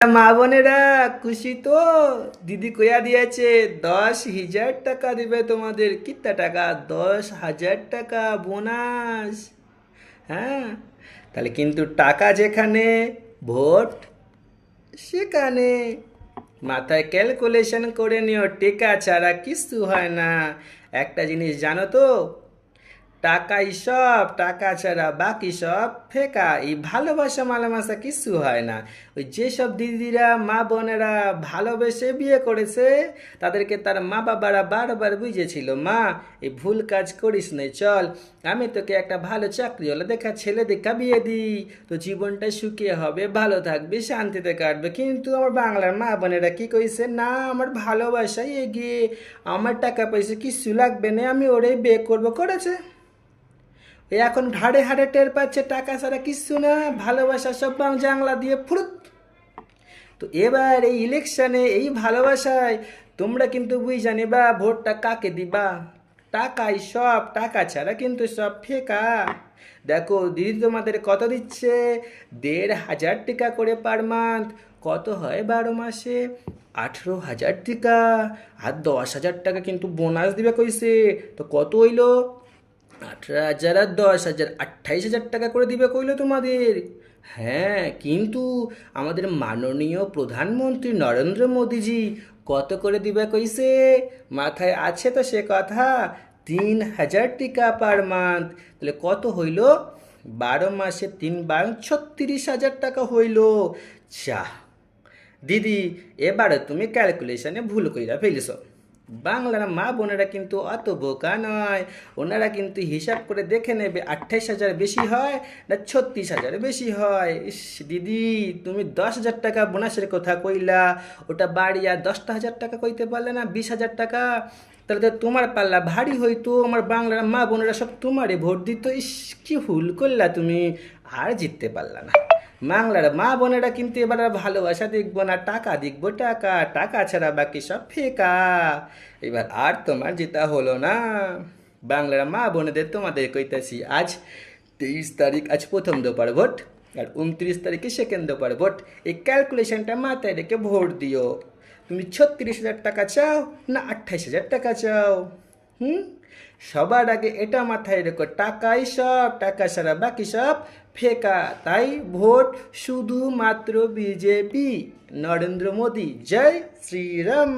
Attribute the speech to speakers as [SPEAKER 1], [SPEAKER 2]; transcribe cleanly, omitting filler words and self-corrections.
[SPEAKER 1] মা বোনেরা খুশি তো? দিদি কইয়া দিয়েছে 10,000 টাকা দিবে তোমাদের। কিত্তা টাকা? 10,000 টাকা বোনাস। হ্যাঁ, তাহলে কিন্তু টাকা যেখানে, ভোট সেখানে। মাথায় ক্যালকুলেশন করে নিও, টেকা ছাড়া কিছু হয় না। একটা জিনিস জানো তো, টাকাই সব, টাকা ছাড়া বাকি সব ফেকা। এই ভালোবাসা মালামাসা কিছু হয় না। ওই যেসব দিদিরা মা বোনেরা ভালোবেসে বিয়ে করেছে, তাদেরকে তার মা বাবারা বারবার বুঝিয়েছিল, মা এই ভুল কাজ করিস না, চল আমি তোকে একটা ভালো চাকরিওয়ালা দেখা ছেলে দেখা বিয়ে দিই, তো জীবনটা সুখী হবে, ভালো থাকবে, শান্তিতে কাটবে। কিন্তু আমার বাংলার মা বোনেরা কি কইছে, না আমার ভালোবাসাই এগিয়ে, আমার টাকা পয়সা কিছু লাগবে না, আমি ওরেই বিয়ে করবো। করেছে। এই এখন হাড়ে হাড়ে টের পাচ্ছে টাকা ছাড়া কিচ্ছু না, ভালোবাসা সব বাং জাংলা দিয়ে ফুরুত। তো এবার এই ইলেকশনে এই ভালোবাসায় তোমরা কিন্তু বুঝা নিবা ভোটটা কাকে দিবা। টাকাই সব, টাকা ছাড়া কিন্তু সব ফেকা। দেখো দিদি তোমাদের কত দিচ্ছে, 1,500 টাকা করে পার মান্থ। কত হয় 12 মাসে? 18,000 টাকা। আর 10,000 টাকা কিন্তু বোনাস দিবে কইছে। তো কত হইলো? 18,000 আর 10,000, 28,000 টাকা করে দিবে কইলো তোমাদের। হ্যাঁ, কিন্তু আমাদের মাননীয় প্রধানমন্ত্রী নরেন্দ্র মোদীজি কত করে দিবে কইছে? মাথায় আছে তো সে কথা? 3,000 টাকা পার মান্থ। তাহলে কত হইল? 12 মাসে 3 × 36,000 টাকা হইল। চা দিদি, এবারে তুমি ক্যালকুলেশনে ভুল কইরা ফেলিস। বাংলার মা বোনেরা কিন্তু অত বোকা নয়। ওনারা কিন্তু হিসাব করে দেখে নেবে 28,000 বেশি হয় না 36,000 বেশি হয়। ইস দিদি, তুমি 10,000 টাকা বোনাসের কথা কইলা, ওটা বাড়িয়া 10,000 টাকা কইতে পারলে না, 20,000 টাকা। তাহলে তো তোমার পাল্লা ভারী হইতো, আমার বাংলার মা বোনেরা সব তোমারে ভোট দিত। ইস কি ভুল করলা তুমি, আর জিততে পারলা না। বাংলার মা বোনেরা কিন্তু এবার আর ভালোবাসা দেখবো না, টাকা দেখবো, টাকা। টাকা ছাড়া বাকি সব ফেকা। এবার আর তোমার যেটা হলো না। বাংলার মা বোনেদের তোমাদের কইতাছি, আজ 23 তারিখ, আজ প্রথম দোপার ভোট, আর 29 তারিখে সেকেন্ড দোপার ভোট। এই ক্যালকুলেশনটা মাথায় রেখে ভোট দিও। তুমি 36,000 টাকা চাও না 28,000 টাকা চাও? হুম, সবার আগে এটা মাথায় রেখো, টাকাই সব, টাকা ছাড়া বাকি সব ফেকা। তাই ভোট শুধুমাত্র বিজেপি, নরেন্দ্র মোদী। জয় শ্রীরাম।